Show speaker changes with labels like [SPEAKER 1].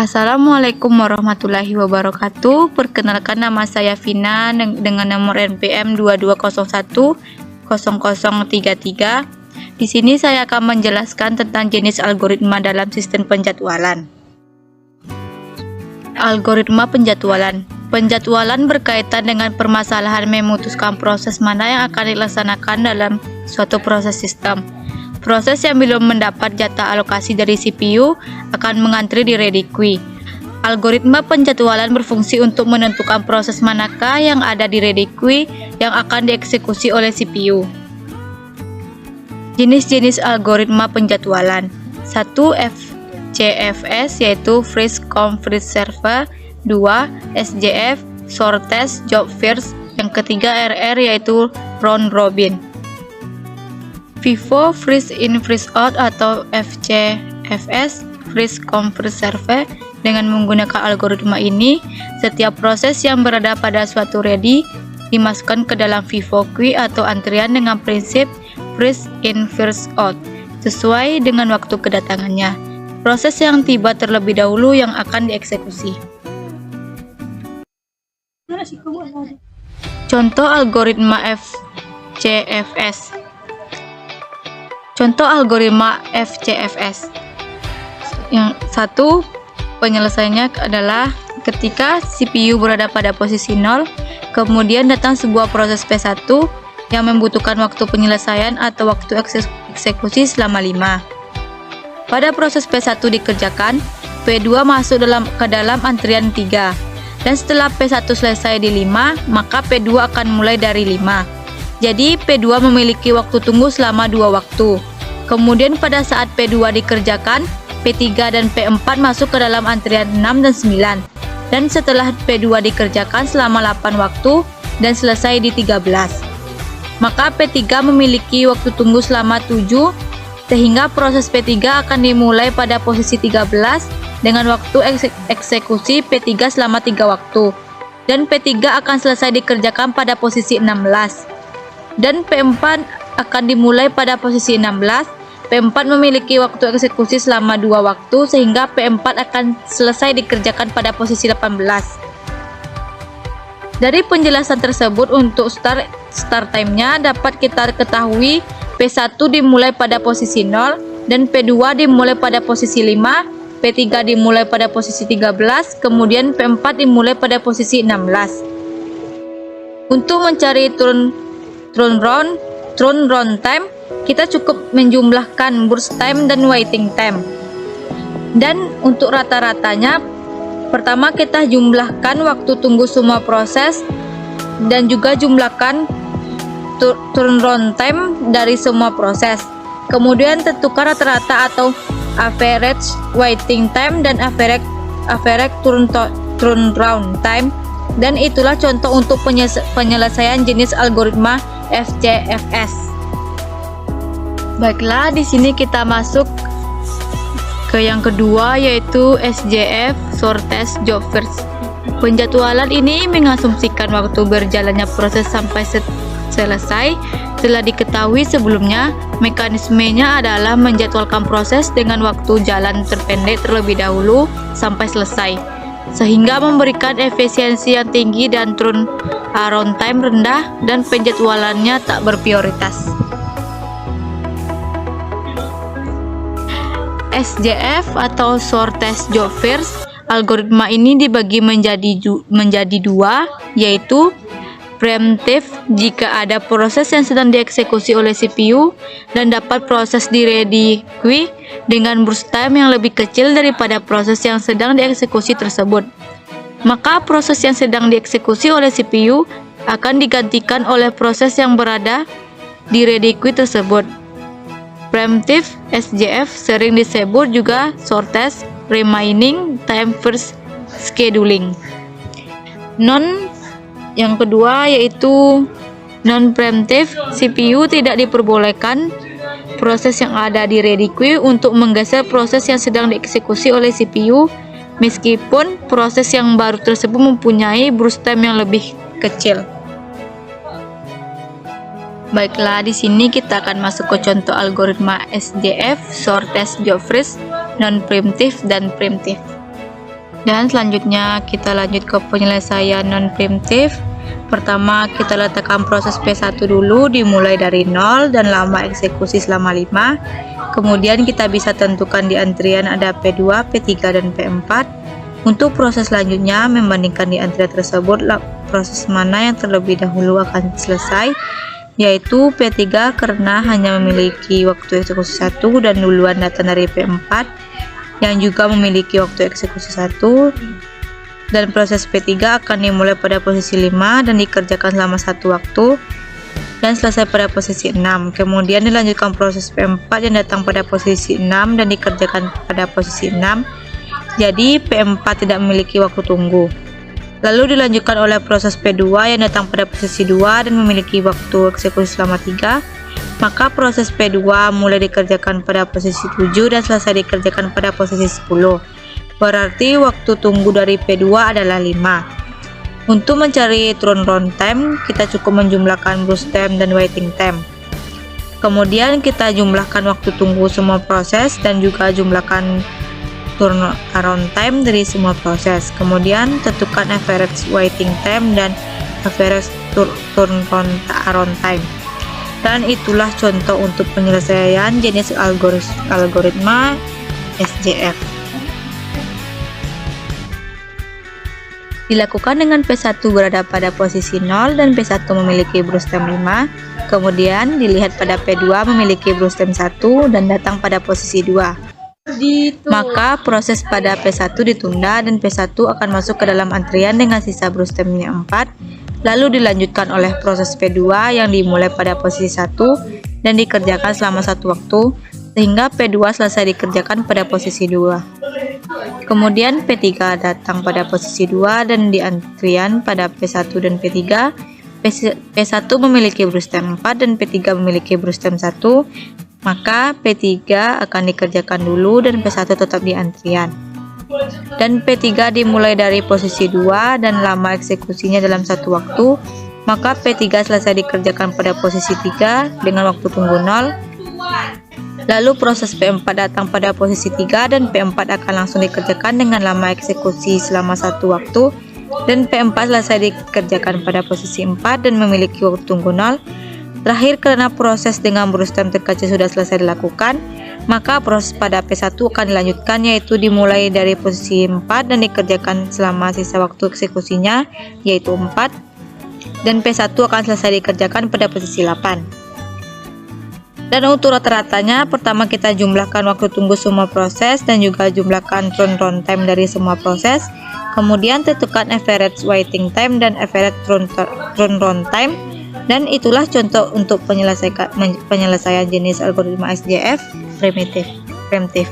[SPEAKER 1] Assalamualaikum warahmatullahi wabarakatuh. Perkenalkan, nama saya Vina dengan nomor NPM 22010033. Di sini saya akan menjelaskan tentang jenis algoritma dalam sistem penjadwalan. Algoritma penjadwalan. Penjadwalan berkaitan dengan permasalahan memutuskan proses mana yang akan dilaksanakan dalam suatu proses sistem. Proses yang belum mendapat jatah alokasi dari CPU akan mengantri di ready queue. Algoritma penjadwalan berfungsi untuk menentukan proses manakah yang ada di ready queue yang akan dieksekusi oleh CPU. Jenis-jenis algoritma penjadwalan. 1. FCFS yaitu First Come First Serve. 2. SJF Shortest Job First. Yang ketiga RR yaitu Round Robin. FIFO First In First Out atau FCFS First Come First Serve. Dengan menggunakan algoritma ini, setiap proses yang berada pada suatu ready dimasukkan ke dalam FIFO queue atau antrian dengan prinsip First In First Out sesuai dengan waktu kedatangannya. Proses yang tiba terlebih dahulu yang akan dieksekusi. Contoh algoritma FCFS. Contoh algoritma FCFS. Yang satu, penyelesaiannya adalah ketika CPU berada pada posisi 0, kemudian datang sebuah proses P1 yang membutuhkan waktu penyelesaian atau waktu eksekusi selama 5. Pada proses P1 dikerjakan, P2 masuk ke dalam antrian 3. Dan setelah P1 selesai di 5, maka P2 akan mulai dari 5. Jadi P2 memiliki waktu tunggu selama 2 waktu. Kemudian pada saat P2 dikerjakan, P3 dan P4 masuk ke dalam antrian 6 dan 9. Dan setelah P2 dikerjakan selama 8 waktu dan selesai di 13. Maka P3 memiliki waktu tunggu selama 7, sehingga proses P3 akan dimulai pada posisi 13 dengan waktu eksekusi P3 selama 3 waktu. Dan P3 akan selesai dikerjakan pada posisi 16. Dan P4 akan dimulai pada posisi 16. P4 memiliki waktu eksekusi selama 2 waktu sehingga P4 akan selesai dikerjakan pada posisi 18. Dari penjelasan tersebut untuk start time-nya dapat kita ketahui P1 dimulai pada posisi 0 dan P2 dimulai pada posisi 5, P3 dimulai pada posisi 13, kemudian P4 dimulai pada posisi 16. Untuk mencari turnaround time, kita cukup menjumlahkan burst time dan waiting time. Dan untuk rata-ratanya, pertama kita jumlahkan waktu tunggu semua proses dan juga jumlahkan turnaround time dari semua proses. Kemudian tentukan rata-rata atau average waiting time dan average turnaround time. Dan itulah contoh untuk penyelesaian jenis algoritma FCFS. Baiklah, di sini kita masuk ke yang kedua yaitu SJF Shortest Job First. Penjadwalan ini mengasumsikan waktu berjalannya proses sampai selesai. Telah diketahui sebelumnya, mekanismenya adalah menjadwalkan proses dengan waktu jalan terpendek terlebih dahulu sampai selesai, sehingga memberikan efisiensi yang tinggi dan turnaround time rendah dan penjadwalannya tak berprioritas. SJF atau Shortest Job First, algoritma ini dibagi menjadi dua, yaitu preemptive jika ada proses yang sedang dieksekusi oleh CPU dan dapat proses di ready queue dengan burst time yang lebih kecil daripada proses yang sedang dieksekusi tersebut. Maka proses yang sedang dieksekusi oleh CPU akan digantikan oleh proses yang berada di ready queue tersebut. Preemptive SJF sering disebut juga Shortest Remaining Time First Scheduling. Yang kedua yaitu non-preemptive, CPU tidak diperbolehkan proses yang ada di ready queue untuk menggeser proses yang sedang dieksekusi oleh CPU meskipun proses yang baru tersebut mempunyai burst time yang lebih kecil. Baiklah, di sini kita akan masuk ke contoh algoritma SJF, Shortest Job First, Non-Preemptive, dan Preemptive. Dan selanjutnya kita lanjut ke penyelesaian non-primitif. Pertama kita letakkan proses P1 dulu dimulai dari 0 dan lama eksekusi selama 5. Kemudian kita bisa tentukan di antrian ada P2, P3 dan P4. Untuk proses selanjutnya membandingkan di antrian tersebut proses mana yang terlebih dahulu akan selesai, yaitu P3 karena hanya memiliki waktu eksekusi 1 dan duluan datang dari P4 yang juga memiliki waktu eksekusi 1, dan proses P3 akan dimulai pada posisi 5 dan dikerjakan selama 1 waktu dan selesai pada posisi 6. Kemudian dilanjutkan proses P4 yang datang pada posisi 6 dan dikerjakan pada posisi 6. Jadi P4 tidak memiliki waktu tunggu. Lalu dilanjutkan oleh proses P2 yang datang pada posisi 2 dan memiliki waktu eksekusi selama 3. Maka proses P2 mulai dikerjakan pada posisi 7 dan selesai dikerjakan pada posisi 10. Berarti waktu tunggu dari P2 adalah 5. Untuk mencari turnaround time, kita cukup menjumlahkan burst time dan waiting time. Kemudian kita jumlahkan waktu tunggu semua proses dan juga jumlahkan turnaround time dari semua proses. Kemudian tentukan average waiting time dan average turnaround time. Dan itulah contoh untuk penyelesaian jenis algoritma SJF. Dilakukan dengan P1 berada pada posisi 0 dan P1 memiliki burst time 5. Kemudian dilihat pada P2 memiliki burst time 1 dan datang pada posisi 2. Maka proses pada P1 ditunda dan P1 akan masuk ke dalam antrian dengan sisa burst time-nya 4. Lalu dilanjutkan oleh proses P2 yang dimulai pada posisi 1 dan dikerjakan selama 1 waktu sehingga P2 selesai dikerjakan pada posisi 2. Kemudian P3 datang pada posisi 2 dan di antrian pada P1 dan P3. P1 memiliki burst time 4 dan P3 memiliki burst time 1. Maka P3 akan dikerjakan dulu dan P1 tetap di antrian. Dan P3 dimulai dari posisi 2 dan lama eksekusinya dalam 1 waktu. Maka P3 selesai dikerjakan pada posisi 3 dengan waktu tunggu 0. Lalu proses P4 datang pada posisi 3 dan P4 akan langsung dikerjakan dengan lama eksekusi selama 1 waktu. Dan P4 selesai dikerjakan pada posisi 4 dan memiliki waktu tunggu 0. Terakhir, karena proses dengan burst time terkecil sudah selesai dilakukan, maka proses pada P1 akan dilanjutkan, yaitu dimulai dari posisi 4 dan dikerjakan selama sisa waktu eksekusinya yaitu 4, dan P1 akan selesai dikerjakan pada posisi 8. Dan untuk rata-ratanya, pertama kita jumlahkan waktu tunggu semua proses dan juga jumlahkan turnaround time dari semua proses. Kemudian tentukan average waiting time dan average turnaround time. Dan itulah contoh untuk penyelesaian jenis algoritma SJF primitif.